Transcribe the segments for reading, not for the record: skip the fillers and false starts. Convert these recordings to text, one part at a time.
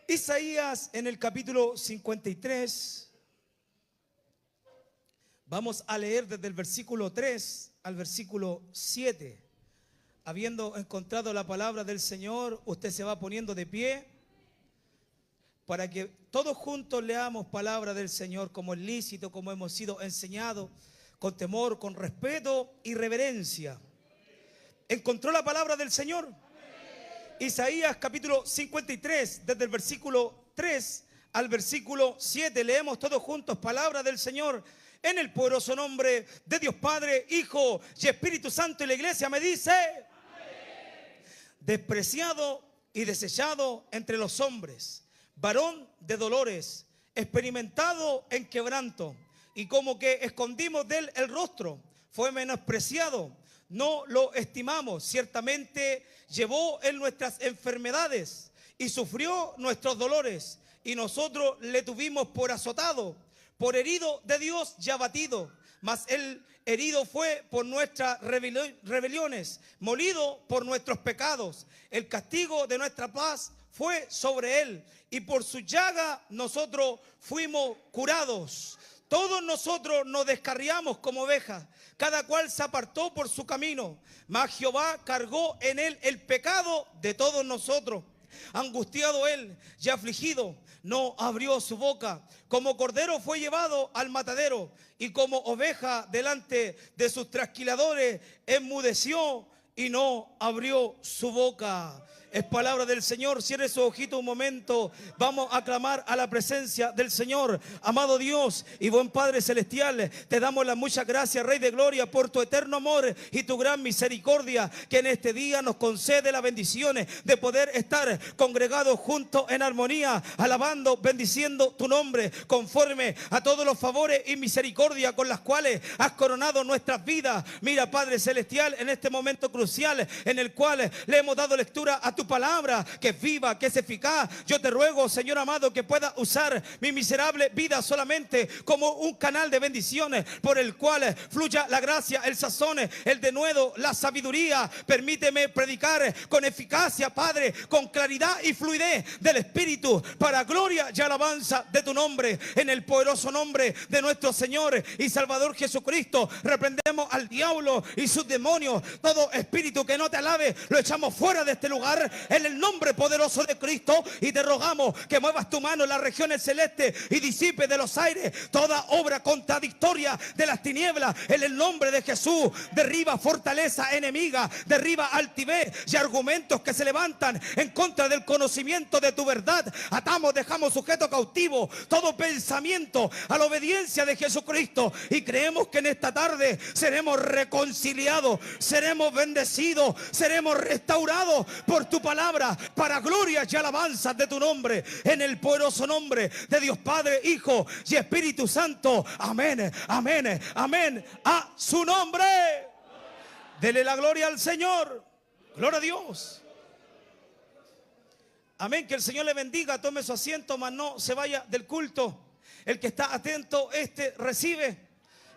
Isaías en el capítulo 53, vamos a leer desde el versículo 3 al versículo 7. Habiendo encontrado la palabra del Señor, usted se va poniendo de pie para que todos juntos leamos palabra del Señor como es lícito, como hemos sido enseñados, con temor, con respeto y reverencia. ¿Encontró la palabra del Señor? Isaías capítulo 53, desde el versículo 3 al versículo 7, leemos todos juntos palabra del Señor en el poderoso nombre de Dios Padre, Hijo y Espíritu Santo. Y la iglesia me dice: amén. Despreciado y desechado entre los hombres, varón de dolores, experimentado en quebranto, y como que escondimos de él el rostro, fue menospreciado, no lo estimamos. Ciertamente llevó en nuestras enfermedades y sufrió nuestros dolores, y nosotros le tuvimos por azotado, por herido de Dios y abatido. Mas él herido fue por nuestras rebeliones, molido por nuestros pecados. El castigo de nuestra paz fue sobre él, y por su llaga nosotros fuimos curados. Todos nosotros nos descarriamos como ovejas, cada cual se apartó por su camino, mas Jehová cargó en él el pecado de todos nosotros. Angustiado él y afligido, no abrió su boca. Como cordero fue llevado al matadero, y como oveja delante de sus trasquiladores enmudeció y no abrió su boca. Es palabra del Señor. Cierre su ojito un momento. Vamos a clamar a la presencia del Señor. Amado Dios y buen Padre celestial, te damos las muchas gracias, Rey de Gloria, por tu eterno amor y tu gran misericordia, que en este día nos concede las bendiciones de poder estar congregados juntos en armonía, alabando, bendiciendo tu nombre, conforme a todos los favores y misericordia con las cuales has coronado nuestras vidas. Mira, Padre celestial, en este momento crucial en el cual le hemos dado lectura a tu palabra, que es viva, que es eficaz, yo te ruego, Señor amado, que pueda usar mi miserable vida solamente como un canal de bendiciones por el cual fluya la gracia, el sazón, el denuedo, la sabiduría. Permíteme predicar con eficacia, Padre, con claridad y fluidez del Espíritu, para gloria y alabanza de tu nombre. En el poderoso nombre de nuestro Señor y Salvador Jesucristo, reprendemos al diablo y sus demonios. Todo espíritu que no te alabe lo echamos fuera de este lugar en el nombre poderoso de Cristo, y te rogamos que muevas tu mano en las regiones celestes y disipe de los aires toda obra contradictoria de las tinieblas en el nombre de Jesús. Derriba fortaleza enemiga, derriba altivez y argumentos que se levantan en contra del conocimiento de tu verdad. Atamos, dejamos sujeto cautivo todo pensamiento a la obediencia de Jesucristo, y creemos que en esta tarde seremos reconciliados, seremos bendecidos, seremos restaurados por tu palabra, para gloria y alabanza de tu nombre, en el poderoso nombre de Dios Padre, Hijo y Espíritu Santo. Amén, amén, amén. A su nombre. Dele la gloria al Señor. Gloria a Dios. Amén. Que el Señor le bendiga. Tome su asiento, mas no se vaya del culto. El que está atento, recibe.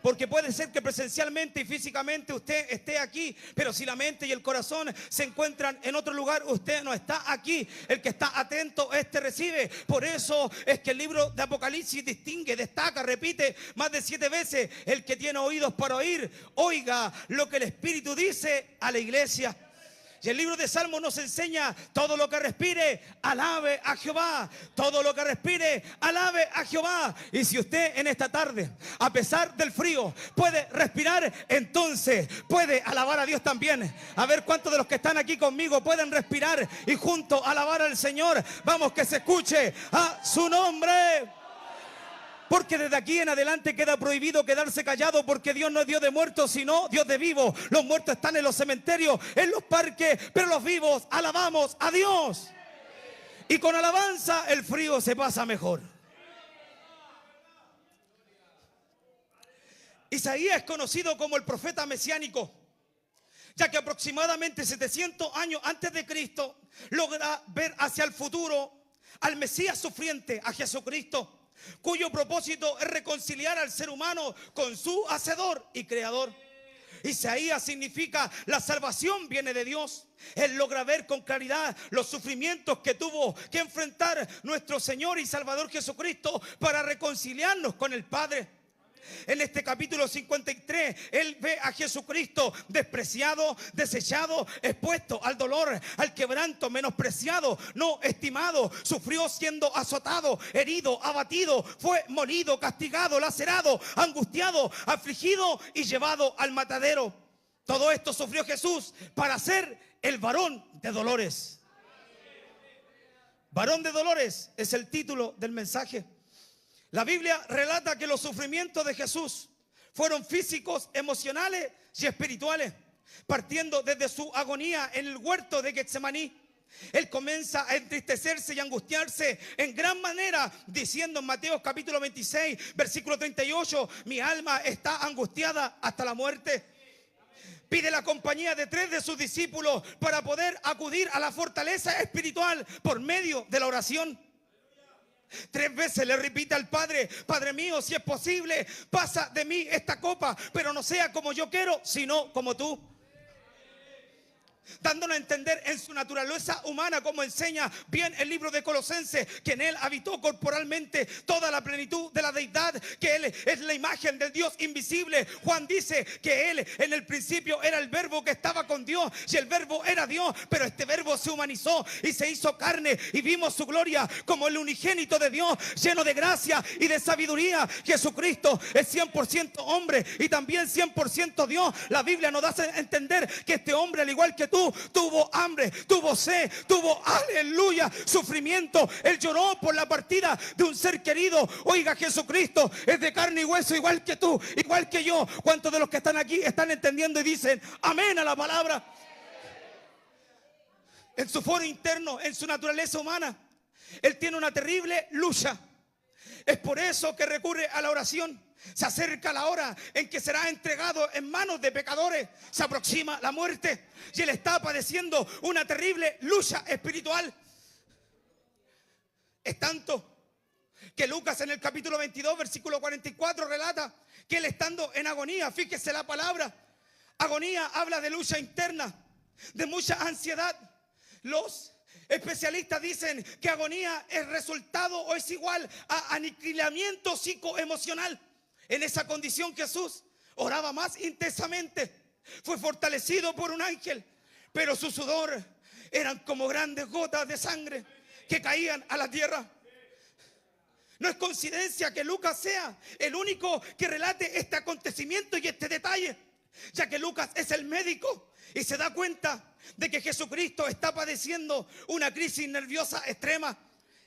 Porque puede ser que presencialmente y físicamente usted esté aquí, pero si la mente y el corazón se encuentran en otro lugar, usted no está aquí. El que está atento, recibe. Por eso es que el libro de Apocalipsis distingue, destaca, repite más de 7 veces: el que tiene oídos para oír, oiga lo que el Espíritu dice a la iglesia. Y el libro de Salmos nos enseña: todo lo que respire, alabe a Jehová. Todo lo que respire, alabe a Jehová. Y si usted en esta tarde, a pesar del frío, puede respirar, entonces puede alabar a Dios también. A ver cuántos de los que están aquí conmigo pueden respirar y juntos alabar al Señor. Vamos, que se escuche a su nombre. Porque desde aquí en adelante queda prohibido quedarse callado, porque Dios no es Dios de muertos, sino Dios de vivos. Los muertos están en los cementerios, en los parques, pero los vivos alabamos a Dios. Y con alabanza el frío se pasa mejor. Isaías es conocido como el profeta mesiánico, ya que aproximadamente 700 años antes de Cristo logra ver hacia el futuro al Mesías sufriente, a Jesucristo, cuyo propósito es reconciliar al ser humano con su Hacedor y Creador. Isaías significa la salvación viene de Dios. Él logra ver con claridad los sufrimientos que tuvo que enfrentar nuestro Señor y Salvador Jesucristo para reconciliarnos con el Padre. En este capítulo 53, él ve a Jesucristo despreciado, desechado, expuesto al dolor, al quebranto, menospreciado, no estimado. Sufrió siendo azotado, herido, abatido, fue molido, castigado, lacerado, angustiado, afligido y llevado al matadero. Todo esto sufrió Jesús para ser el varón de dolores. Varón de dolores es el título del mensaje. La Biblia relata que los sufrimientos de Jesús fueron físicos, emocionales y espirituales, partiendo desde su agonía en el huerto de Getsemaní. Él comienza a entristecerse y angustiarse en gran manera, diciendo en Mateo capítulo 26, versículo 38, mi alma está angustiada hasta la muerte. Pide la compañía de 3 de sus discípulos para poder acudir a la fortaleza espiritual por medio de la oración. 3 veces le repite al Padre: Padre mío, si es posible, pasa de mí esta copa, pero no sea como yo quiero, sino como tú. Dándonos a entender en su naturaleza humana, como enseña bien el libro de Colosenses, que en él habitó corporalmente toda la plenitud de la deidad, que él es la imagen del Dios invisible. Juan dice que él en el principio era el verbo que estaba con Dios, y el verbo era Dios, pero este verbo se humanizó y se hizo carne, y vimos su gloria como el unigénito de Dios, lleno de gracia y de sabiduría. Jesucristo es 100% hombre y también 100% Dios. La Biblia nos da a entender que este hombre, al igual que tú, tuvo hambre, tuvo sed, tuvo, aleluya, sufrimiento. Él lloró por la partida de un ser querido. Oiga, Jesucristo es de carne y hueso, igual que tú, igual que yo. ¿Cuántos de los que están aquí están entendiendo y dicen amén a la palabra? En su foro interno, en su naturaleza humana, él tiene una terrible lucha. Es por eso que recurre a la oración. Se acerca la hora en que será entregado en manos de pecadores. Se aproxima la muerte y él está padeciendo una terrible lucha espiritual. Es tanto que Lucas en el capítulo 22, versículo 44 relata que él, estando en agonía, fíjese la palabra, agonía habla de lucha interna, de mucha ansiedad. Los especialistas dicen que agonía es resultado o es igual a aniquilamiento psicoemocional. En esa condición Jesús oraba más intensamente. Fue fortalecido por un ángel, pero su sudor eran como grandes gotas de sangre que caían a la tierra. No es coincidencia que Lucas sea el único que relate este acontecimiento y este detalle, ya que Lucas es el médico y se da cuenta de que Jesucristo está padeciendo una crisis nerviosa extrema,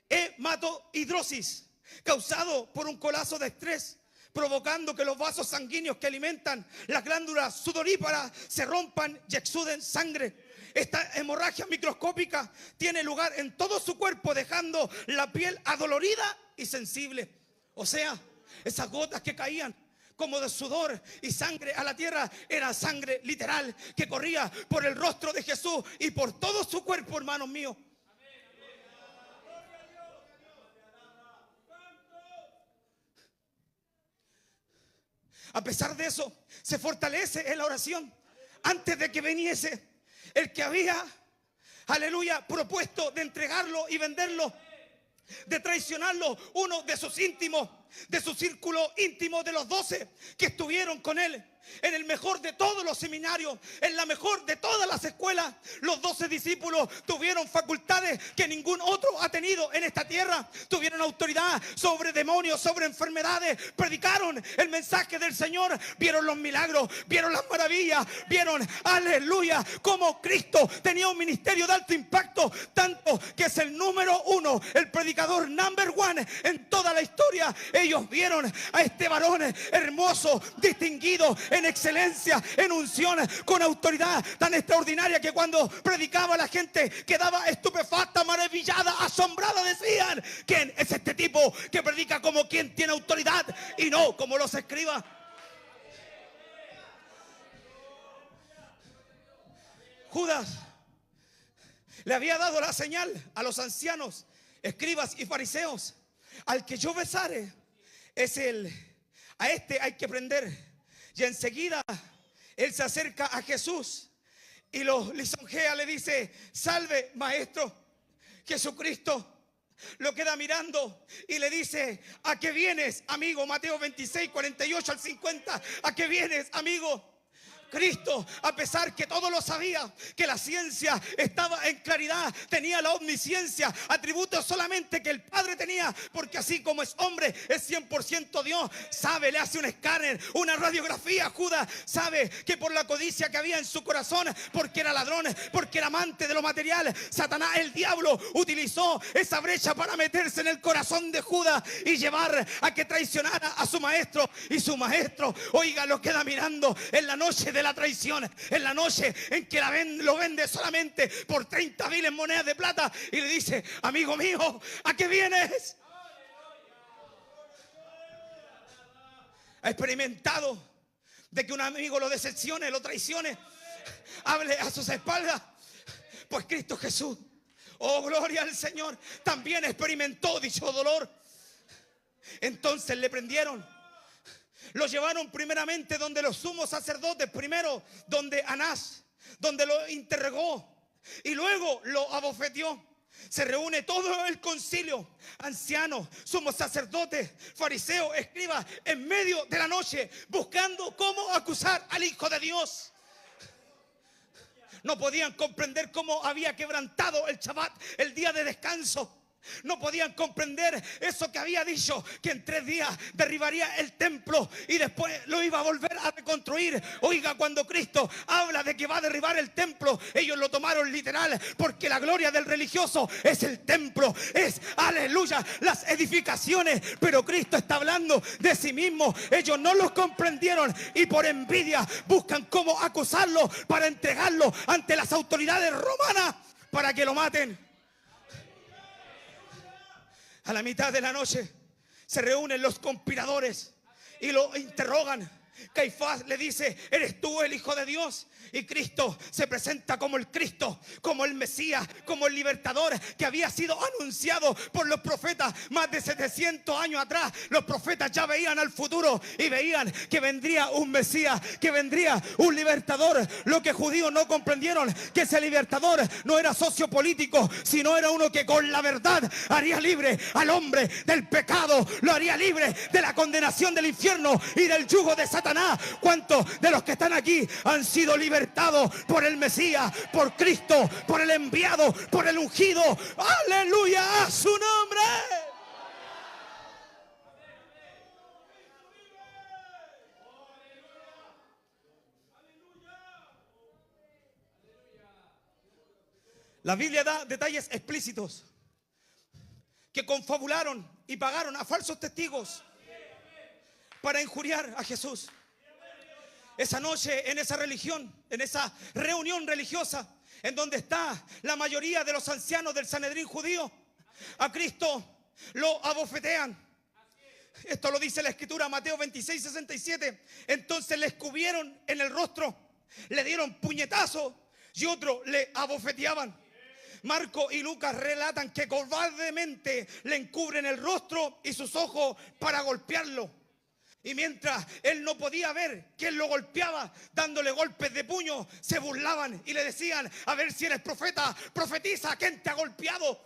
hematohidrosis, causado por un colapso de estrés, provocando que los vasos sanguíneos que alimentan las glándulas sudoríparas se rompan y exuden sangre. Esta hemorragia microscópica tiene lugar en todo su cuerpo, dejando la piel adolorida y sensible. O sea, esas gotas que caían como de sudor y sangre a la tierra, era sangre literal que corría por el rostro de Jesús y por todo su cuerpo, hermanos míos. A pesar de eso, se fortalece en la oración. Antes de que viniese el que había, aleluya, propuesto de entregarlo y venderlo, de traicionarlo, uno de sus íntimos, de su círculo íntimo de los 12 que estuvieron con él en el mejor de todos los seminarios, en la mejor de todas las escuelas. Los 12 discípulos tuvieron facultades que ningún otro ha tenido en esta tierra. Tuvieron autoridad sobre demonios, sobre enfermedades, predicaron el mensaje del Señor, vieron los milagros, vieron las maravillas, vieron, aleluya, cómo Cristo tenía un ministerio de alto impacto, tanto que es el número 1, el predicador number 1 en toda la historia. Ellos vieron a este varón hermoso, distinguido, en excelencia, en unción, con autoridad tan extraordinaria que cuando predicaba la gente quedaba estupefacta, maravillada, asombrada. Decían: ¿quién es este tipo que predica como quien tiene autoridad y no como los escribas? Judas le había dado la señal a los ancianos, escribas y fariseos: al que yo besare es él, a este hay que prender. Y enseguida Él se acerca a Jesús y lo lisonjea, le dice: salve, maestro. Jesucristo lo queda mirando y le dice: ¿a qué vienes, amigo? Mateo 26, 48 al 50. ¿A qué vienes, amigo? Cristo, a pesar que todo lo sabía, que la ciencia estaba en claridad, tenía la omnisciencia, atributos solamente que el Padre tenía, porque así como es hombre, es 100% Dios. Sabe, le hace un escáner, una radiografía. Judas sabe que por la codicia que había en su corazón, porque era ladrón, porque era amante de lo material, Satanás, el diablo, utilizó esa brecha para meterse en el corazón de Judas y llevar a que traicionara a su maestro. Y su maestro, oiga, lo queda mirando en la noche de la traición, en la noche en que lo vende solamente por 30 viles monedas de plata, y le dice: amigo mío, ¿a qué vienes? ¿Ha experimentado de que un amigo lo decepcione, lo traicione, hable a sus espaldas? Pues Cristo Jesús, oh gloria al Señor, también experimentó dicho dolor. Entonces le prendieron. Lo llevaron primeramente donde los sumos sacerdotes, primero donde Anás, donde lo interrogó y luego lo abofeteó. Se reúne todo el concilio, ancianos, sumos sacerdotes, fariseos, escribas, en medio de la noche, buscando cómo acusar al Hijo de Dios. No podían comprender cómo había quebrantado el Shabbat, el día de descanso. No podían comprender eso que había dicho, que en 3 días derribaría el templo y después lo iba a volver a reconstruir. Oiga, cuando Cristo habla de que va a derribar el templo, ellos lo tomaron literal, porque la gloria del religioso es el templo, es, aleluya, las edificaciones. Pero Cristo está hablando de sí mismo. Ellos no lo comprendieron y por envidia buscan cómo acusarlo para entregarlo ante las autoridades romanas para que lo maten. A la mitad de la noche se reúnen los conspiradores y lo interrogan. Caifás le dice: ¿eres tú el Hijo de Dios? Y Cristo se presenta como el Cristo, como el Mesías, como el libertador que había sido anunciado por los profetas más de 700 años atrás. Los profetas ya veían al futuro y veían que vendría un Mesías, que vendría un libertador. Lo que judíos no comprendieron, que ese libertador no era sociopolítico, sino era uno que con la verdad haría libre al hombre del pecado, lo haría libre de la condenación del infierno y del yugo de Satanás. ¿Cuántos de los que están aquí han sido libertados por el Mesías, por Cristo, por el enviado, por el ungido? ¡Aleluya a su nombre! La Biblia da detalles explícitos que confabularon y pagaron a falsos testigos para injuriar a Jesús. Esa noche, en esa religión, en esa reunión religiosa, en donde está la mayoría de los ancianos del Sanedrín judío, a Cristo lo abofetean. Esto lo dice la Escritura, Mateo 26, 67. Entonces le escupieron en el rostro, le dieron puñetazos y otro le abofeteaban. Marco y Lucas relatan que cobardemente le encubren el rostro y sus ojos para golpearlo. Y mientras él no podía ver que él lo golpeaba, dándole golpes de puño, se burlaban y le decían: a ver si eres profeta, profetiza, ¿quién te ha golpeado?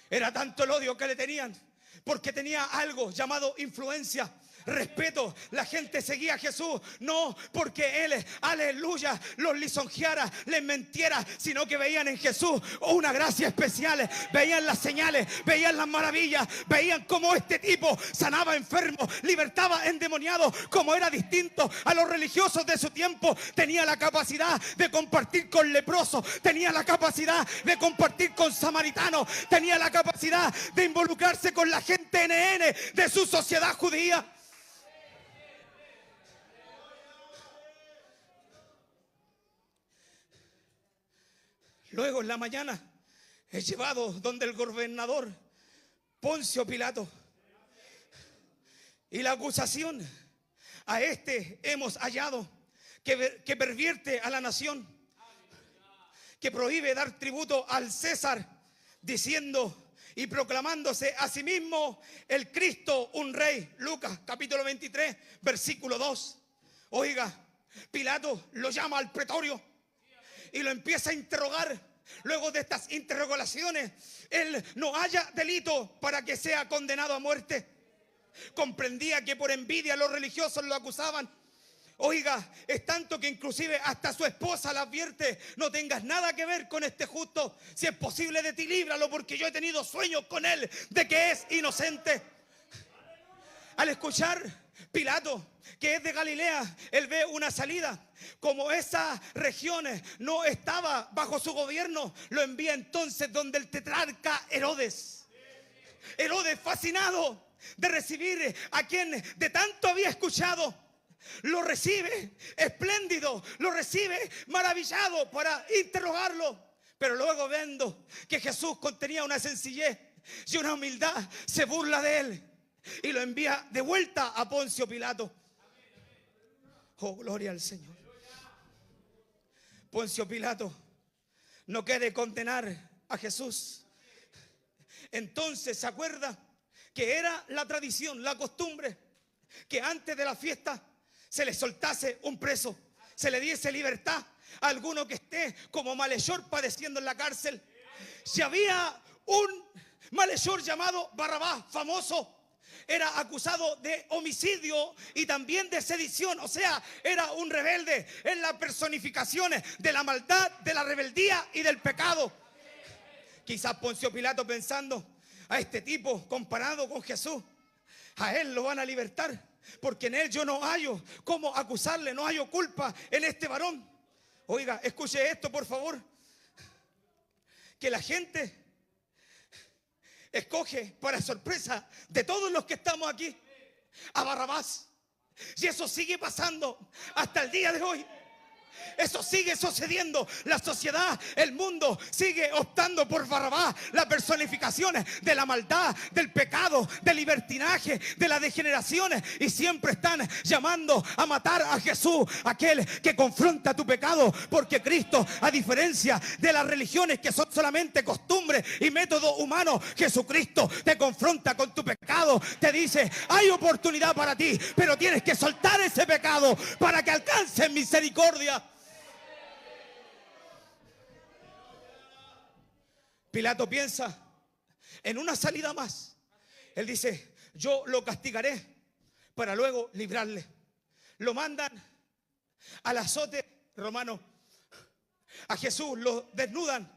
Era tanto el odio que le tenían, porque tenía algo llamado influencia, respeto. La gente seguía a Jesús no porque él, aleluya, los lisonjeara, les mintiera, sino que veían en Jesús una gracia especial. Veían las señales, veían las maravillas, veían cómo este tipo sanaba enfermos, libertaba endemoniados. Como era distinto a los religiosos de su tiempo, tenía la capacidad de compartir con leprosos, tenía la capacidad de compartir con samaritanos, tenía la capacidad de involucrarse con la gente NN de su sociedad judía. Luego en la mañana es llevado donde el gobernador Poncio Pilato. Y la acusación: a este hemos hallado que pervierte a la nación, que prohíbe dar tributo al César diciendo y proclamándose a sí mismo el Cristo, un rey. Lucas capítulo 23, versículo 2. Oiga, Pilato lo llama al pretorio y lo empieza a interrogar. Luego de estas interrogaciones, él no halla delito para que sea condenado a muerte. Comprendía que por envidia los religiosos lo acusaban. Oiga, es tanto que inclusive hasta su esposa le advierte: no tengas nada que ver con este justo. Si es posible, de ti líbralo, porque yo he tenido sueños con él de que es inocente. Al escuchar Pilato que es de Galilea, él ve una salida. Como esas regiones no estaba bajo su gobierno, lo envía entonces donde el tetrarca Herodes. Herodes, fascinado de recibir a quien de tanto había escuchado, lo recibe espléndido, lo recibe maravillado para interrogarlo. Pero luego, viendo que Jesús contenía una sencillez y una humildad, se burla de él y lo envía de vuelta a Poncio Pilato. Oh, gloria al Señor. Poncio Pilato no quiere condenar a Jesús. Entonces se acuerda que era la tradición, la costumbre, que antes de la fiesta se le soltase un preso, se le diese libertad a alguno que esté como malhechor padeciendo en la cárcel. Si había un malhechor llamado Barrabás, famoso, era acusado de homicidio y también de sedición. O sea, era un rebelde en las personificaciones de la maldad, de la rebeldía y del pecado. Quizás Poncio Pilato pensando: a este tipo comparado con Jesús, a él lo van a libertar, porque en él yo no hallo cómo acusarle, no hallo culpa en este varón. Oiga, escuche esto por favor, que la gente escoge, para sorpresa de todos los que estamos aquí, a Barrabás. Y eso sigue pasando hasta el día de hoy. Eso sigue sucediendo. La sociedad, el mundo sigue optando por Barrabás. Las personificaciones de la maldad, del pecado, del libertinaje, de las degeneraciones. Y siempre están llamando a matar a Jesús, aquel que confronta tu pecado. Porque Cristo, a diferencia de las religiones que son solamente costumbres y métodos humanos, Jesucristo te confronta con tu pecado. Te dice: hay oportunidad para ti, pero tienes que soltar ese pecado para que alcances misericordia. Pilato piensa en una salida más. Él dice: yo lo castigaré para luego librarle. Lo mandan al azote romano. A Jesús lo desnudan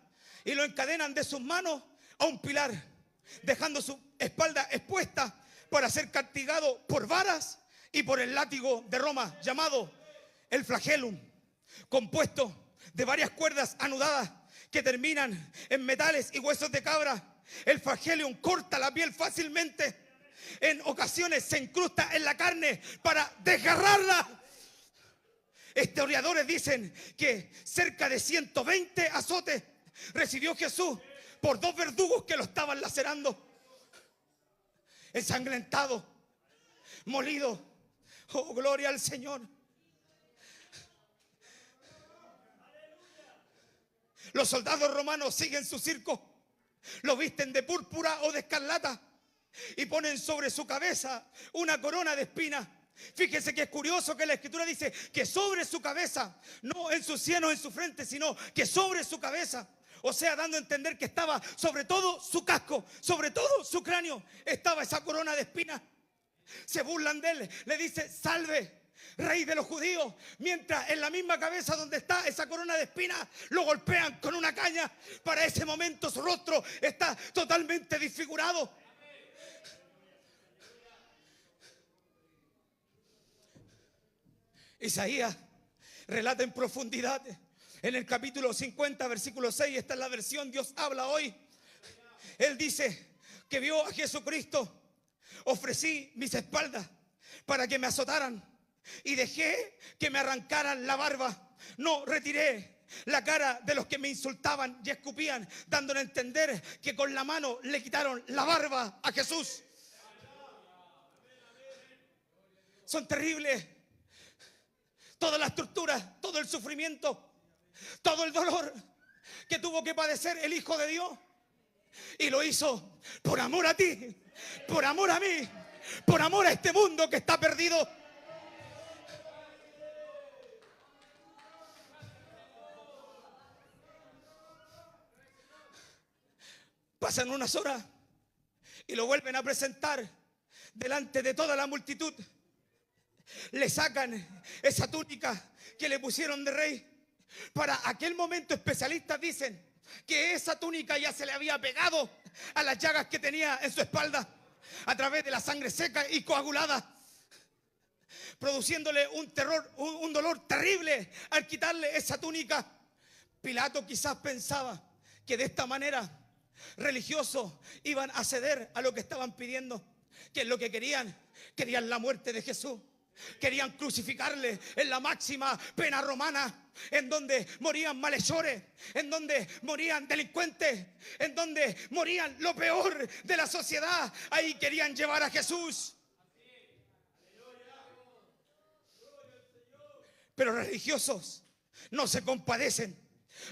y lo encadenan de sus manos a un pilar, dejando su espalda expuesta para ser castigado por varas y por el látigo de Roma, llamado el flagellum, compuesto de varias cuerdas anudadas que terminan en metales y huesos de cabra. El flagellum corta la piel fácilmente. En ocasiones se incrusta en la carne para desgarrarla. Historiadores dicen que cerca de 120 azotes recibió Jesús por 2 verdugos que lo estaban lacerando. Ensangrentado, molido. Oh, gloria al Señor. Los soldados romanos siguen su circo. Lo visten de púrpura o de escarlata y ponen sobre su cabeza una corona de espinas. Fíjese que es curioso que la Escritura dice que sobre su cabeza, no en su sien o en su frente, sino que sobre su cabeza. O sea, dando a entender que estaba sobre todo su casco, sobre todo su cráneo, estaba esa corona de espinas. Se burlan de él, le dice: salve, Rey de los judíos, mientras en la misma cabeza donde está esa corona de espinas lo golpean con una caña. Para ese momento su rostro está totalmente desfigurado. Isaías relata en profundidad en el capítulo 50, versículo 6, esta es la versión Dios habla hoy. Él dice que vio a Jesucristo: ofrecí mis espaldas para que me azotaran y dejé que me arrancaran la barba. No retiré la cara de los que me insultaban y escupían, dándole a entender que con la mano le quitaron la barba a Jesús. Son terribles todas las torturas, todo el sufrimiento, todo el dolor que tuvo que padecer el Hijo de Dios. Y lo hizo por amor a ti, por amor a mí, por amor a este mundo que está perdido. Pasan unas horas y lo vuelven a presentar delante de toda la multitud. Le sacan esa túnica que le pusieron de rey. Para aquel momento, especialistas dicen que esa túnica ya se le había pegado a las llagas que tenía en su espalda a través de la sangre seca y coagulada, produciéndole un dolor terrible al quitarle esa túnica. Pilato quizás pensaba que de esta manera religiosos iban a ceder a lo que estaban pidiendo, que es lo que querían. Querían la muerte de Jesús. Querían crucificarle en la máxima pena romana, en donde morían malhechores, en donde morían delincuentes, en donde morían lo peor de la sociedad. Ahí querían llevar a Jesús. Pero los religiosos no se compadecen.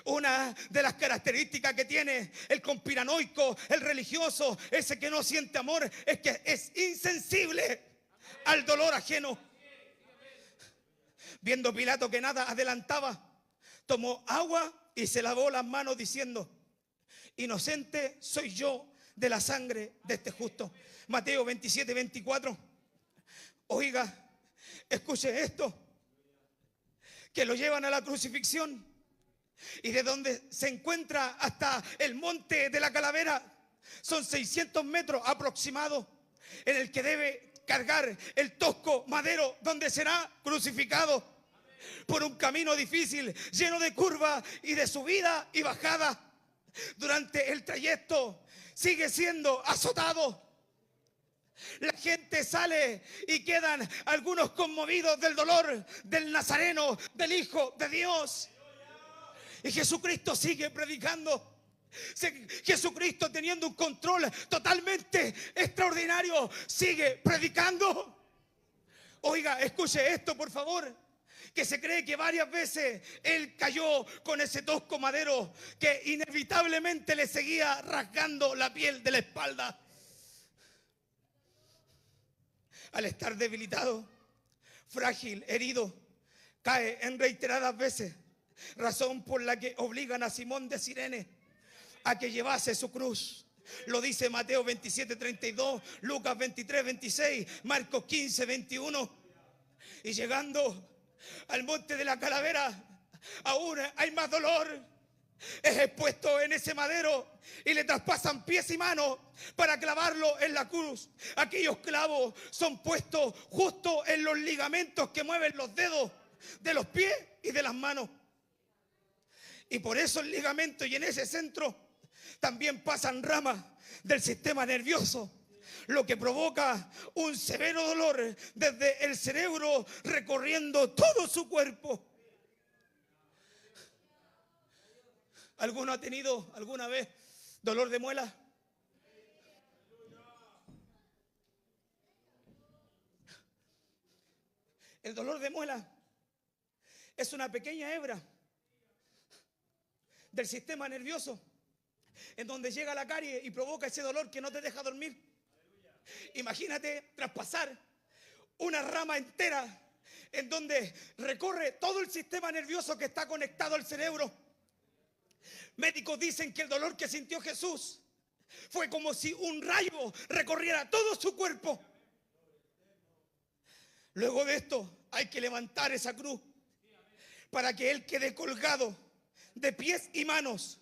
Una de las características que tiene el conspiranoico, el religioso, ese que no siente amor, es que es insensible al dolor ajeno. Viendo Pilato que nada adelantaba, tomó agua y se lavó las manos diciendo: inocente soy yo de la sangre de este justo. Mateo 27, 24. Oiga, escuche esto, que lo llevan a la crucifixión, y de donde se encuentra hasta el monte de la calavera son 600 metros aproximados, en el que debe cargar el tosco madero donde será crucificado por un camino difícil, lleno de curvas y de subida y bajada. Durante el trayecto sigue siendo azotado. La gente sale y quedan algunos conmovidos del dolor del Nazareno, del Hijo de Dios. Y Jesucristo sigue predicando. Jesucristo, teniendo un control totalmente extraordinario, sigue predicando. Oiga, escuche esto, por favor, que se cree que varias veces él cayó con ese tosco madero que inevitablemente le seguía rasgando la piel de la espalda. Al estar debilitado, frágil, herido, cae en reiteradas veces, razón por la que obligan a Simón de Cirene a que llevase su cruz. Lo dice Mateo 27, 32, Lucas 23, 26, Marcos 15, 21. Y llegando al monte de la calavera, aún hay más dolor. Es expuesto en ese madero y le traspasan pies y manos para clavarlo en la cruz. Aquellos clavos son puestos justo en los ligamentos que mueven los dedos de los pies y de las manos. Y por esos ligamentos y en ese centro también pasan ramas del sistema nervioso, lo que provoca un severo dolor desde el cerebro recorriendo todo su cuerpo. ¿Alguno ha tenido alguna vez dolor de muela? El dolor de muela es una pequeña hebra del sistema nervioso en donde llega la carie y provoca ese dolor que no te deja dormir. Imagínate traspasar una rama entera en donde recorre todo el sistema nervioso que está conectado al cerebro. Médicos dicen que el dolor que sintió Jesús fue como si un rayo recorriera todo su cuerpo. Luego de esto hay que levantar esa cruz para que él quede colgado de pies y manos,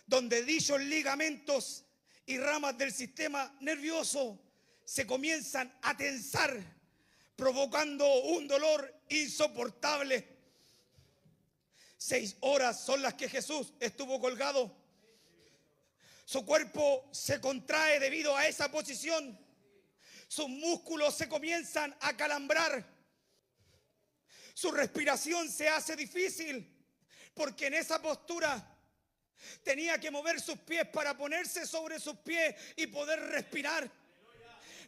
donde dichos ligamentos y ramas del sistema nervioso se comienzan a tensar, provocando un dolor insoportable. 6 horas son las que Jesús estuvo colgado. Su cuerpo se contrae debido a esa posición. Sus músculos se comienzan a calambrar. Su respiración se hace difícil porque en esa postura tenía que mover sus pies para ponerse sobre sus pies y poder respirar.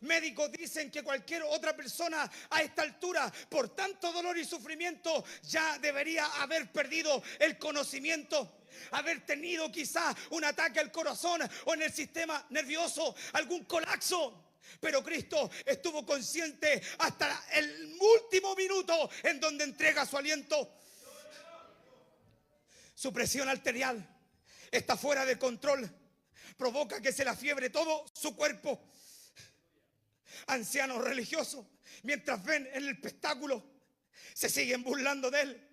Médicos dicen que cualquier otra persona a esta altura, por tanto dolor y sufrimiento, ya debería haber perdido el conocimiento, haber tenido quizás un ataque al corazón o en el sistema nervioso, algún colapso. Pero Cristo estuvo consciente hasta el último minuto en donde entrega su aliento. Su presión arterial está fuera de control, provoca que se le afiebre todo su cuerpo. Ancianos religiosos, mientras ven en el espectáculo, se siguen burlando de él,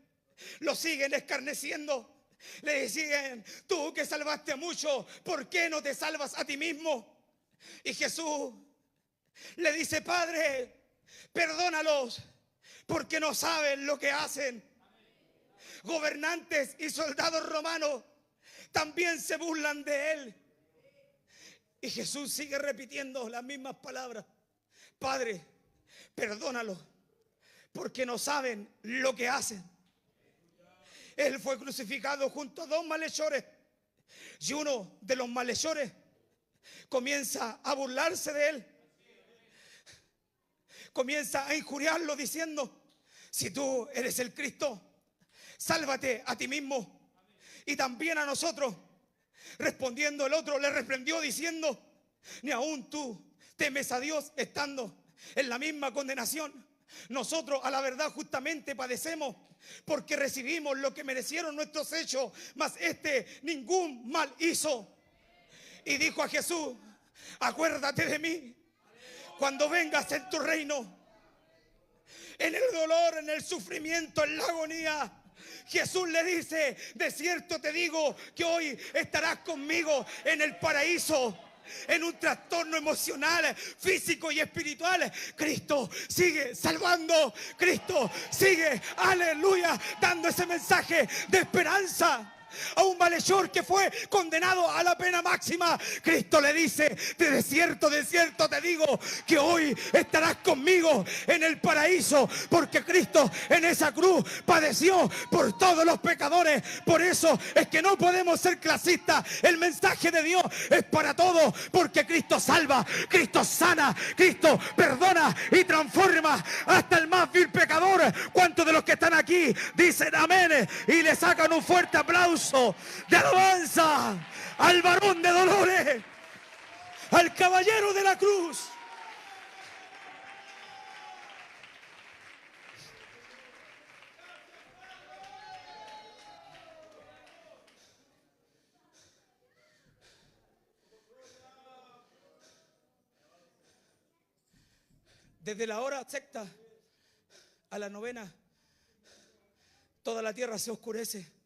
lo siguen escarneciendo, le decían: tú que salvaste a muchos, ¿por qué no te salvas a ti mismo? Y Jesús le dice: Padre, perdónalos, porque no saben lo que hacen. Gobernantes y soldados romanos también se burlan de él. Y Jesús sigue repitiendo las mismas palabras: Padre, perdónalos, porque no saben lo que hacen. Él fue crucificado junto a dos malhechores, y uno de los malhechores comienza a burlarse de él, comienza a injuriarlo diciendo: si tú eres el Cristo, sálvate a ti mismo y también a nosotros. Respondiendo el otro le reprendió diciendo: ni aún tú temes a Dios estando en la misma condenación. Nosotros a la verdad justamente padecemos, porque recibimos lo que merecieron nuestros hechos, mas este ningún mal hizo. Y dijo a Jesús: acuérdate de mí cuando vengas en tu reino. En el dolor, en el sufrimiento, en la agonía, Jesús le dice: de cierto te digo que hoy estarás conmigo en el paraíso. En un trastorno emocional, físico y espiritual, Cristo sigue salvando. Cristo sigue, aleluya, dando ese mensaje de esperanza. A un malhechor que fue condenado a la pena máxima, Cristo le dice: de cierto te digo que hoy estarás conmigo en el paraíso, porque Cristo en esa cruz padeció por todos los pecadores. Por eso es que no podemos ser clasistas. El mensaje de Dios es para todos, porque Cristo salva, Cristo sana, Cristo perdona y transforma hasta el más vil pecador. ¿Cuántos de los que están aquí dicen amén y le sacan un fuerte aplauso de alabanza al varón de dolores, al caballero de la cruz? Desde la hora sexta a la novena, toda la tierra se oscurece.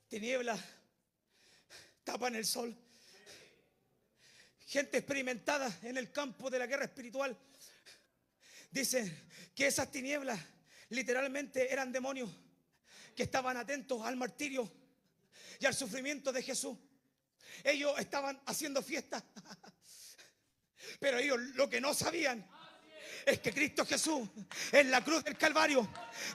Tinieblas tapan el sol. Gente experimentada en el campo de la guerra espiritual dicen que esas tinieblas literalmente eran demonios que estaban atentos al martirio y al sufrimiento de Jesús. Ellos estaban haciendo fiesta, pero ellos lo que no sabían es que Cristo Jesús en la cruz del Calvario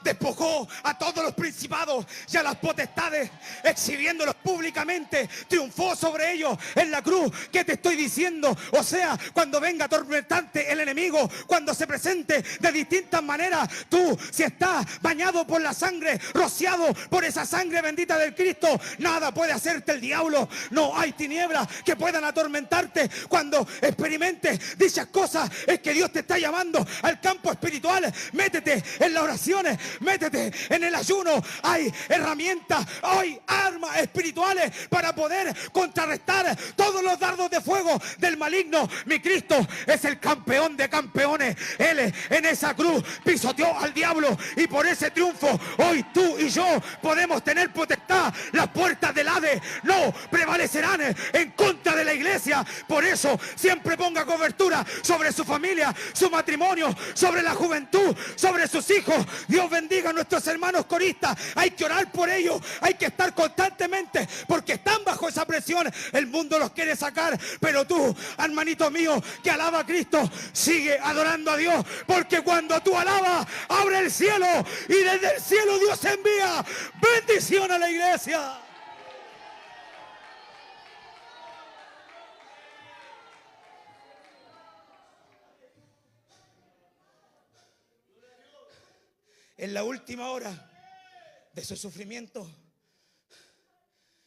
despojó a todos los principados y a las potestades, exhibiéndolos públicamente. Triunfó sobre ellos en la cruz. ¿Qué te estoy diciendo? O sea, cuando venga atormentante el enemigo, cuando se presente de distintas maneras, tú, si estás bañado por la sangre, rociado por esa sangre bendita del Cristo, nada puede hacerte el diablo. No hay tinieblas que puedan atormentarte. Cuando experimentes dichas cosas, es que Dios te está llamando al campo espiritual. Métete en las oraciones, métete en el ayuno. Hay herramientas, hay armas espirituales para poder contrarrestar todos los dardos de fuego del maligno. Mi Cristo es el campeón de campeones. Él en esa cruz pisoteó al diablo, y por ese triunfo hoy tú y yo podemos tener potestad. Las puertas del Hades no prevalecerán en contra de la iglesia. Por eso siempre ponga cobertura sobre su familia, su matrimonio, sobre la juventud, sobre sus hijos. Dios bendiga a nuestros hermanos coristas. Hay que orar por ellos, hay que estar constantemente, porque están bajo esa presión. El mundo los quiere sacar, pero tú, hermanito mío, que alaba a Cristo, sigue adorando a Dios, porque cuando tú alabas, abre el cielo, y desde el cielo Dios envía bendición a la iglesia. En la última hora de su sufrimiento,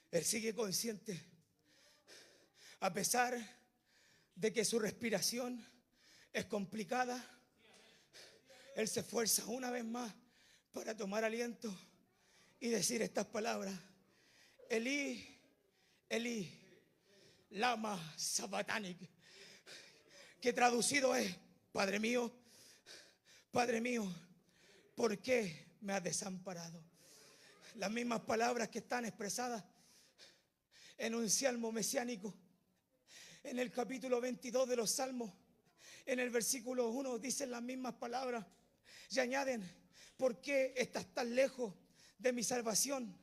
Él sigue consciente. A pesar de que su respiración es complicada, Él se esfuerza una vez más para tomar aliento y decir estas palabras: Elí, Elí, lama sabachthani, que traducido es: Padre mío, ¿por qué me has desamparado? Las mismas palabras que están expresadas en un salmo mesiánico, en el capítulo 22 de los Salmos, en el versículo 1, dicen las mismas palabras y añaden: ¿por qué estás tan lejos de mi salvación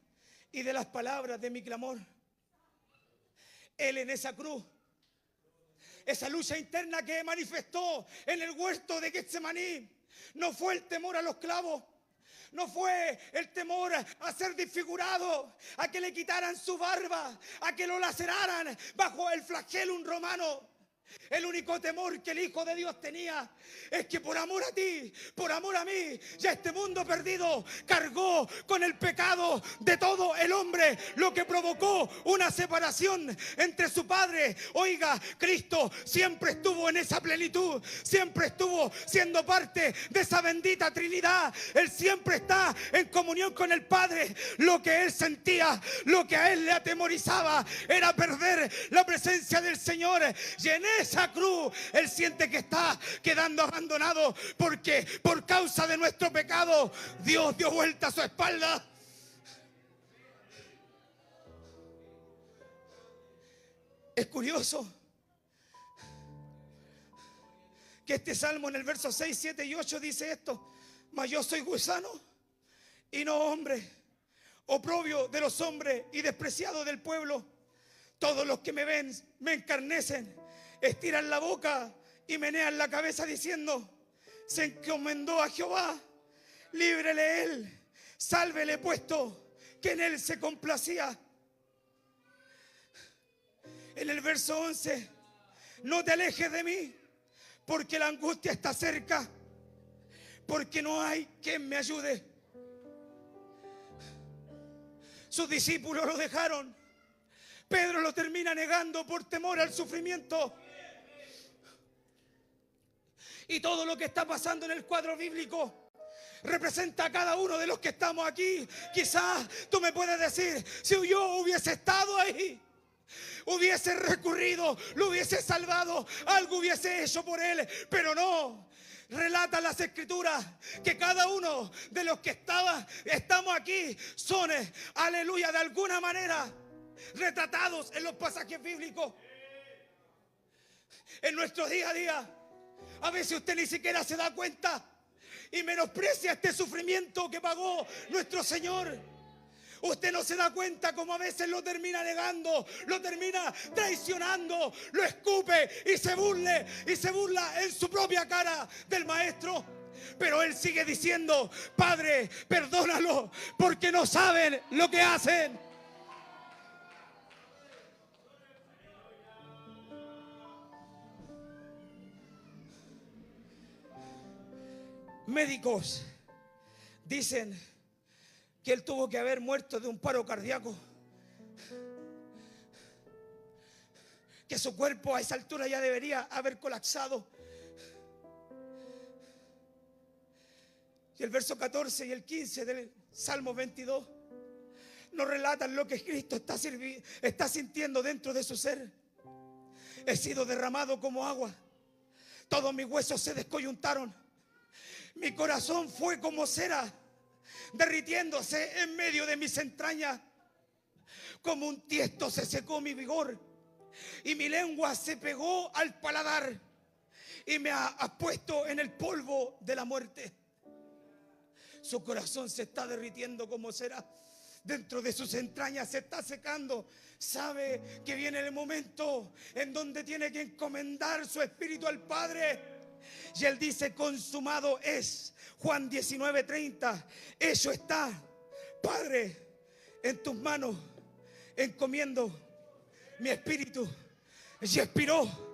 y de las palabras de mi clamor? Él en esa cruz, esa lucha interna que manifestó en el huerto de Getsemaní, no fue el temor a los clavos, no fue el temor a ser desfigurado, a que le quitaran su barba, a que lo laceraran bajo el flagellum romano. El único temor que el Hijo de Dios tenía es que por amor a ti, por amor a mí, ya este mundo perdido cargó con el pecado de todo el hombre, lo que provocó una separación entre su Padre. Oiga, Cristo siempre estuvo en esa plenitud, siempre estuvo siendo parte de esa bendita Trinidad. Él siempre está en comunión con el Padre. Lo que Él sentía, lo que a Él le atemorizaba, era perder la presencia del Señor. Y en esa cruz Él siente que está quedando abandonado, porque por causa de nuestro pecado Dios dio vuelta a su espalda. Es curioso que este salmo en el verso 6, 7 y 8 dice esto: mas yo soy gusano y no hombre, oprobio de los hombres y despreciado del pueblo. Todos los que me ven me encarnecen, estiran la boca y menean la cabeza diciendo: se encomendó a Jehová, líbrele Él, sálvele puesto que en Él se complacía. En el verso 11: no te alejes de mí, porque la angustia está cerca, porque no hay quien me ayude. Sus discípulos lo dejaron. Pedro lo termina negando por temor al sufrimiento. Y todo lo que está pasando en el cuadro bíblico representa a cada uno de los que estamos aquí. Quizás tú me puedes decir: si yo hubiese estado ahí, hubiese recurrido, lo hubiese salvado, algo hubiese hecho por él. Pero no. Relata las Escrituras que cada uno de los que estamos aquí son, aleluya, de alguna manera retratados en los pasajes bíblicos. En nuestro día a día, a veces usted ni siquiera se da cuenta y menosprecia este sufrimiento que pagó nuestro Señor. Usted no se da cuenta como a veces lo termina negando, lo termina traicionando, lo escupe y se burla en su propia cara del Maestro. Pero Él sigue diciendo: Padre, perdónalo, porque no saben lo que hacen. Médicos dicen que Él tuvo que haber muerto de un paro cardíaco, que su cuerpo a esa altura ya debería haber colapsado. Y el verso 14 y el 15 del Salmo 22 nos relatan lo que Cristo está sintiendo dentro de su ser. He sido derramado como agua, todos mis huesos se descoyuntaron, mi corazón fue como cera, derritiéndose en medio de mis entrañas. Como un tiesto se secó mi vigor, y mi lengua se pegó al paladar, y me ha puesto en el polvo de la muerte. Su corazón se está derritiendo como cera. Dentro de sus entrañas se está secando. Sabe que viene el momento en donde tiene que encomendar su espíritu al Padre. Y Él dice: consumado es. Juan 19:30. Hecho está. Padre, en tus manos encomiendo mi espíritu. Y expiró.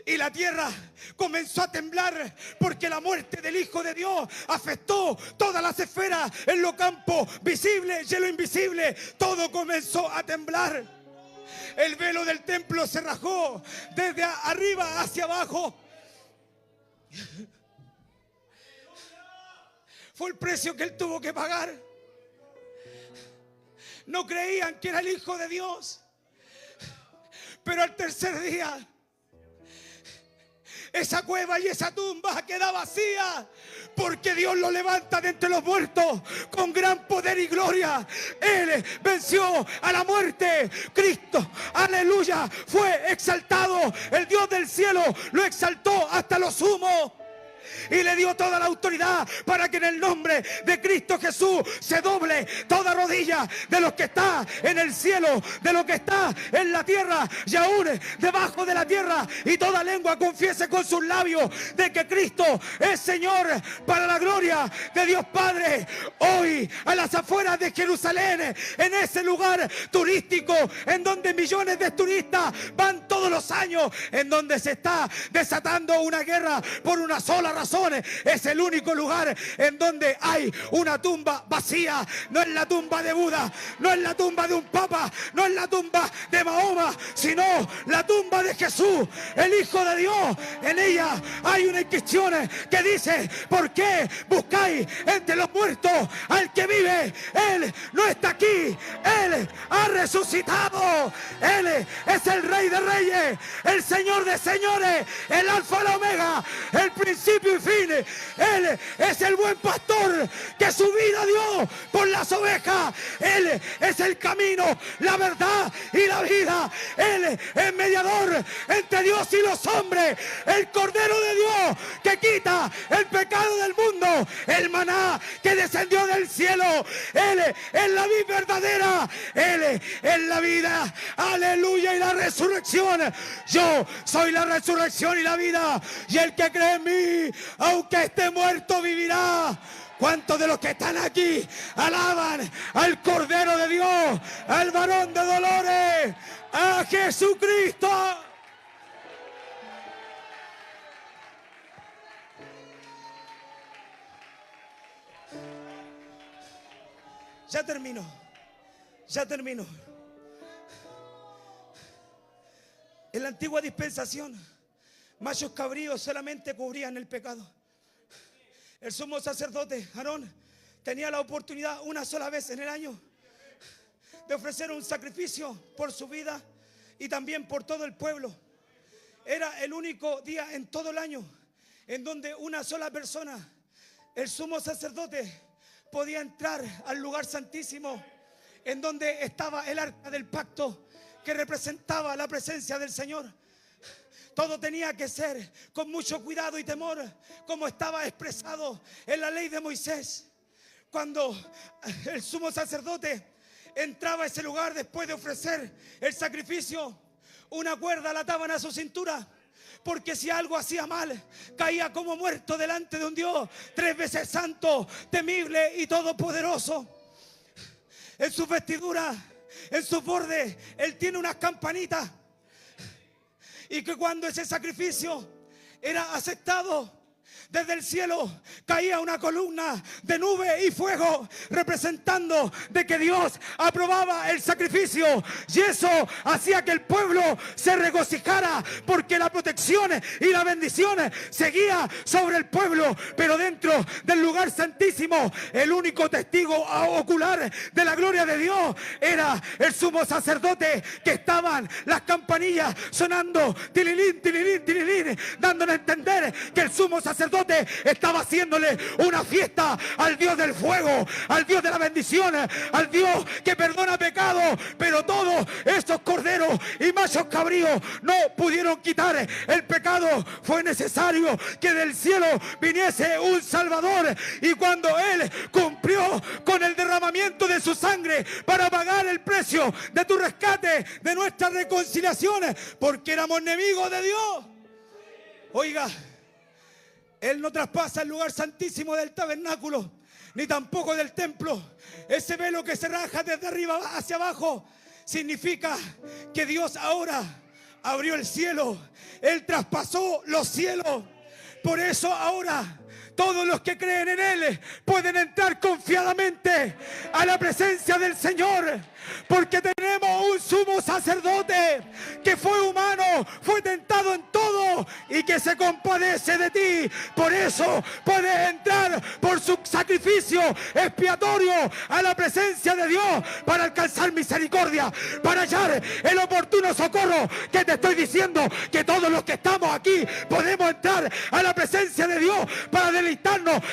Y la tierra comenzó a temblar porque la muerte del Hijo de Dios afectó todas las esferas, en lo campo visible y en lo invisible. Todo comenzó a temblar. El velo del templo se rajó desde arriba hacia abajo. Fue el precio que él tuvo que pagar. No creían que era el Hijo de Dios. Pero al tercer día, esa cueva y esa tumba queda vacía, porque Dios lo levanta de entre los muertos con gran poder y gloria. Él venció a la muerte. Cristo, aleluya, fue exaltado. El Dios del cielo lo exaltó hasta lo sumo y le dio toda la autoridad para que en el nombre de Cristo Jesús se doble toda rodilla de los que está en el cielo, de lo que está en la tierra y aún debajo de la tierra, y toda lengua confiese con sus labios de que Cristo es Señor, para la gloria de Dios Padre. Hoy a las afueras de Jerusalén, en ese lugar turístico en donde millones de turistas van todos los años, en donde se está desatando una guerra por una sola razón, es el único lugar en donde hay una tumba vacía. No es la tumba de Buda, no es la tumba de un papa, no es la tumba de Mahoma, sino la tumba de Jesús, el Hijo de Dios. En ella hay una inscripción que dice: ¿por qué buscáis entre los muertos al que vive? Él no está aquí, Él ha resucitado. Él es el Rey de Reyes, el Señor de Señores, el Alfa y la Omega, el principio y fin. Él es el buen pastor que su vida dio por las ovejas. Él es el camino, la verdad y la vida. Él es mediador entre Dios y los hombres, el Cordero de Dios que quita el pecado del mundo, el maná que descendió del cielo. Él es la vida verdadera, Él es la vida, aleluya, y la resurrección. Yo soy la resurrección y la vida, y el que cree en mí, aunque esté muerto, vivirá. ¿Cuántos de los que están aquí alaban al Cordero de Dios, al varón de dolores, a Jesucristo? Ya termino. En la antigua dispensación, machos cabríos solamente cubrían el pecado. El sumo sacerdote Aarón tenía la oportunidad una sola vez en el año de ofrecer un sacrificio por su vida y también por todo el pueblo. Era el único día en todo el año en donde una sola persona, el sumo sacerdote, podía entrar al lugar santísimo, en donde estaba el arca del pacto, que representaba la presencia del Señor. Todo tenía que ser con mucho cuidado y temor, como estaba expresado en la ley de Moisés. Cuando el sumo sacerdote entraba a ese lugar después de ofrecer el sacrificio, una cuerda la ataban a su cintura, porque si algo hacía mal, caía como muerto delante de un Dios 3 veces santo, temible y todopoderoso. En sus vestiduras, en sus bordes, él tiene unas campanitas, y que cuando ese sacrificio era aceptado, desde el cielo caía una columna de nube y fuego, representando de que Dios aprobaba el sacrificio, y eso hacía que el pueblo se regocijara, porque la protección y la bendición seguía sobre el pueblo. Pero dentro del lugar santísimo, el único testigo ocular de la gloria de Dios era el sumo sacerdote, que estaban las campanillas sonando, tililín, tililín, tililín, dándole a entender que el sumo sacerdote estaba haciéndole una fiesta al Dios del fuego, al Dios de la bendición, al Dios que perdona pecados. Pero todos estos corderos y machos cabríos no pudieron quitar el pecado. Fue necesario que del cielo viniese un Salvador, y cuando Él cumplió con el derramamiento de su sangre para pagar el precio de tu rescate, de nuestra reconciliación, porque éramos enemigos de Dios. Oiga, Él no traspasa el lugar santísimo del tabernáculo, ni tampoco del templo. Ese velo que se raja desde arriba hacia abajo significa que Dios ahora abrió el cielo. Él traspasó los cielos. Por eso ahora todos los que creen en Él pueden entrar confiadamente a la presencia del Señor, porque tenemos un sumo sacerdote que fue humano, fue tentado en todo y que se compadece de ti. Por eso puedes entrar por su sacrificio expiatorio a la presencia de Dios para alcanzar misericordia, para hallar el oportuno socorro que te estoy diciendo, que todos los que estamos aquí podemos entrar a la presencia de Dios para deleitarnos,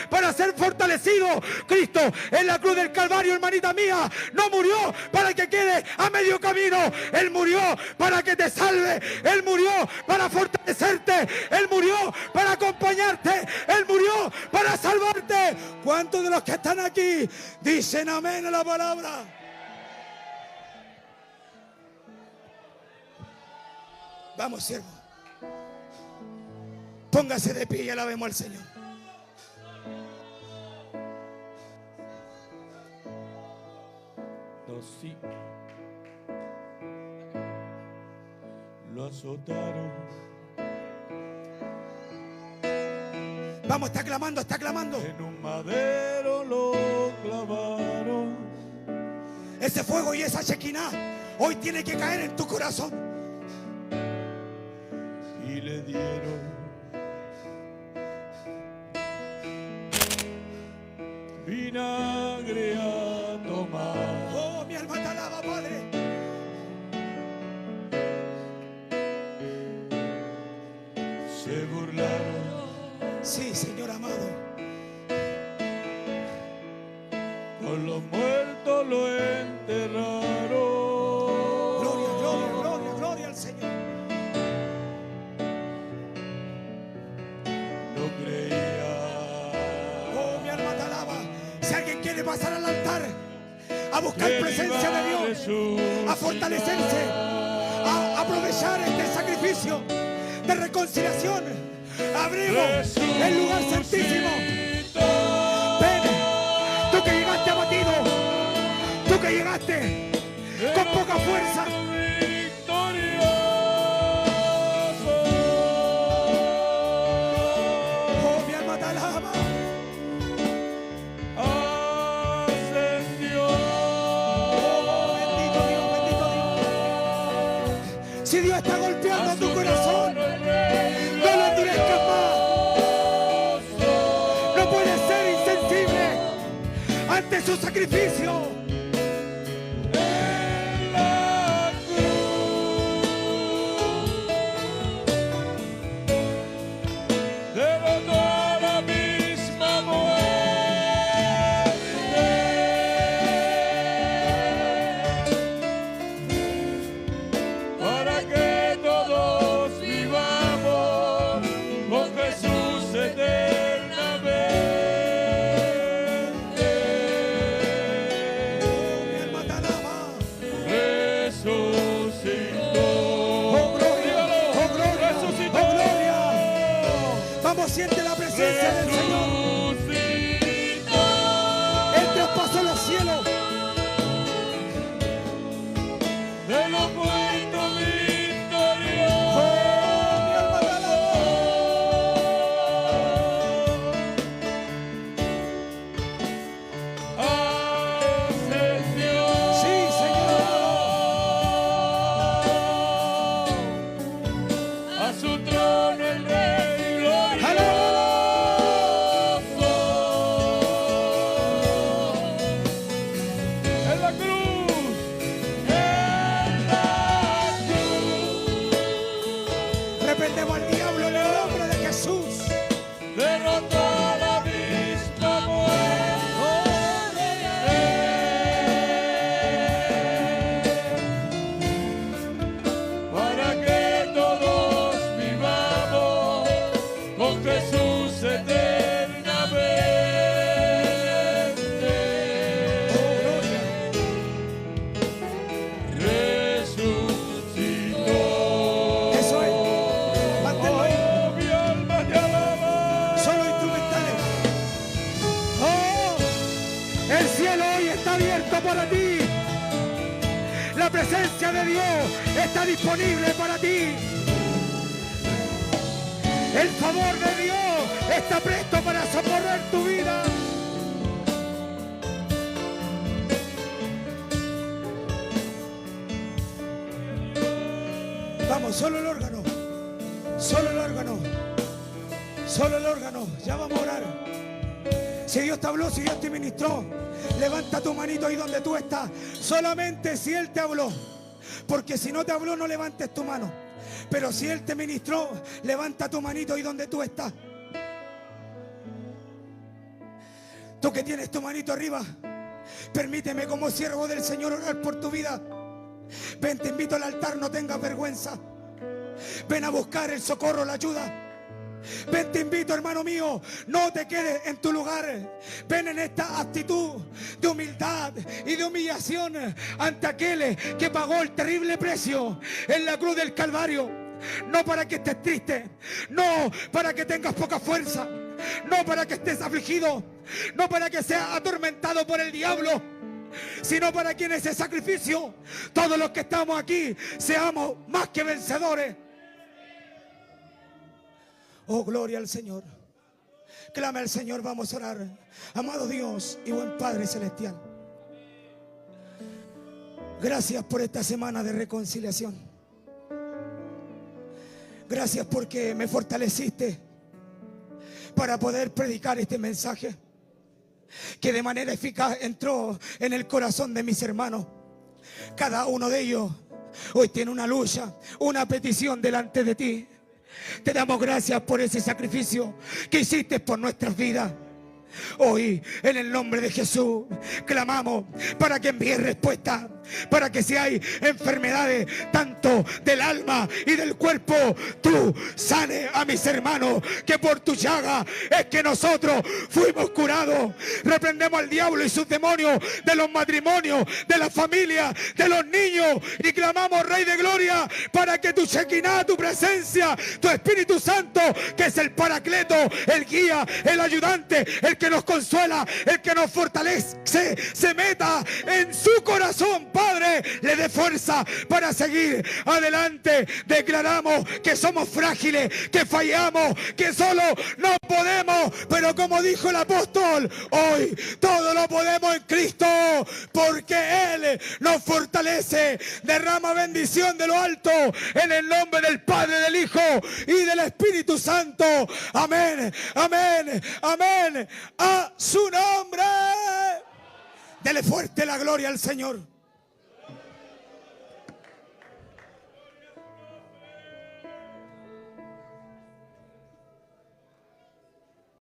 para ser fortalecidos. Cristo en la cruz del Calvario, hermanita mía, no murió para que quede a medio camino. Él murió para que te salve. Él murió para fortalecerte. Él murió para acompañarte. Él murió para salvarte. ¿Cuántos de los que están aquí dicen amén a la palabra? Vamos, siervo. Póngase de pie y alabemos al Señor. Sí. Lo azotaron. Vamos, está clamando, está clamando. En un madero lo clavaron. Ese fuego y esa Shekinah hoy tiene que caer en tu corazón. Y le dieron vinagre a tomar. Oh, mi alma te alaba, Padre. Se burlaron. Sí, Señor amado. Con los muertos lo enterraron. Gloria, gloria, gloria, gloria al Señor. No creía. Oh, mi alma te alaba. Si alguien quiere pasar al altar a buscar presencia de Dios, a fortalecerse, a aprovechar este sacrificio de reconciliación, abrimos el lugar santísimo. Ven, tú que llegaste abatido, tú que llegaste con poca fuerza. Oh, mi alma te alaba. Si Dios está golpeando tu corazón, no lo endurezcas más. No puedes ser insensible ante su sacrificio. Siente la presencia del Señor. Él traspasó los cielos. De los muertos victoriosos. Oh, mi alma te alaba. Ascendió. Sí, Señor. A su trono el Rey. Reprendemos al diablo en el nombre de Jesús. Derrotó a la misma muerte. Para que todos vivamos con Jesús eternamente. Resucitó. Eso es. de Dios está disponible para ti. El favor de Dios está presto para socorrer tu vida. Vamos, solo el órgano. Solo el órgano. Solo el órgano. Ya vamos a orar. Si Dios te habló, si Dios te ministró, levanta tu manito ahí donde tú estás. Solamente si Él te habló. Porque si no te habló, no levantes tu mano. Pero si Él te ministró, levanta tu manito ahí donde tú estás. Tú que tienes tu manito arriba, permíteme como siervo del Señor orar por tu vida. Ven, te invito al altar, no tengas vergüenza. Ven a buscar el socorro, la ayuda. Ven, te invito, hermano mío, no te quedes en tu lugar. Ven en esta actitud de humildad y de humillación ante aquel que pagó el terrible precio en la cruz del Calvario. No para que estés triste, no para que tengas poca fuerza, no para que estés afligido, no para que seas atormentado por el diablo, sino para que en ese sacrificio todos los que estamos aquí seamos más que vencedores. Oh, gloria al Señor. Clama al Señor, vamos a orar. Amado Dios y buen Padre Celestial, gracias por esta semana de reconciliación. Gracias porque me fortaleciste para poder predicar este mensaje que de manera eficaz entró en el corazón de mis hermanos. Cada uno de ellos hoy tiene una lucha, una petición delante de ti. Te damos gracias por ese sacrificio que hiciste por nuestras vidas. Hoy, en el nombre de Jesús, clamamos para que envíes respuesta, para que si hay enfermedades tanto del alma y del cuerpo, tú sane a mis hermanos, que por tu llaga es que nosotros fuimos curados. Reprendemos al diablo y sus demonios de los matrimonios, de la familia, de los niños, y clamamos, Rey de Gloria, para que tu Shekinah, tu presencia, tu Espíritu Santo, que es el Paracleto, el guía, el ayudante, el que nos consuela, el que nos fortalece, se meta en su corazón, Padre, le dé fuerza para seguir adelante. Declaramos que somos frágiles, que fallamos, que solo no podemos, pero como dijo el apóstol, hoy todo lo podemos en Cristo, porque Él nos fortalece. Derrama bendición de lo alto en el nombre del Padre, del Hijo y del Espíritu Santo. Amén, amén, amén. A su nombre. Dele fuerte la gloria al Señor.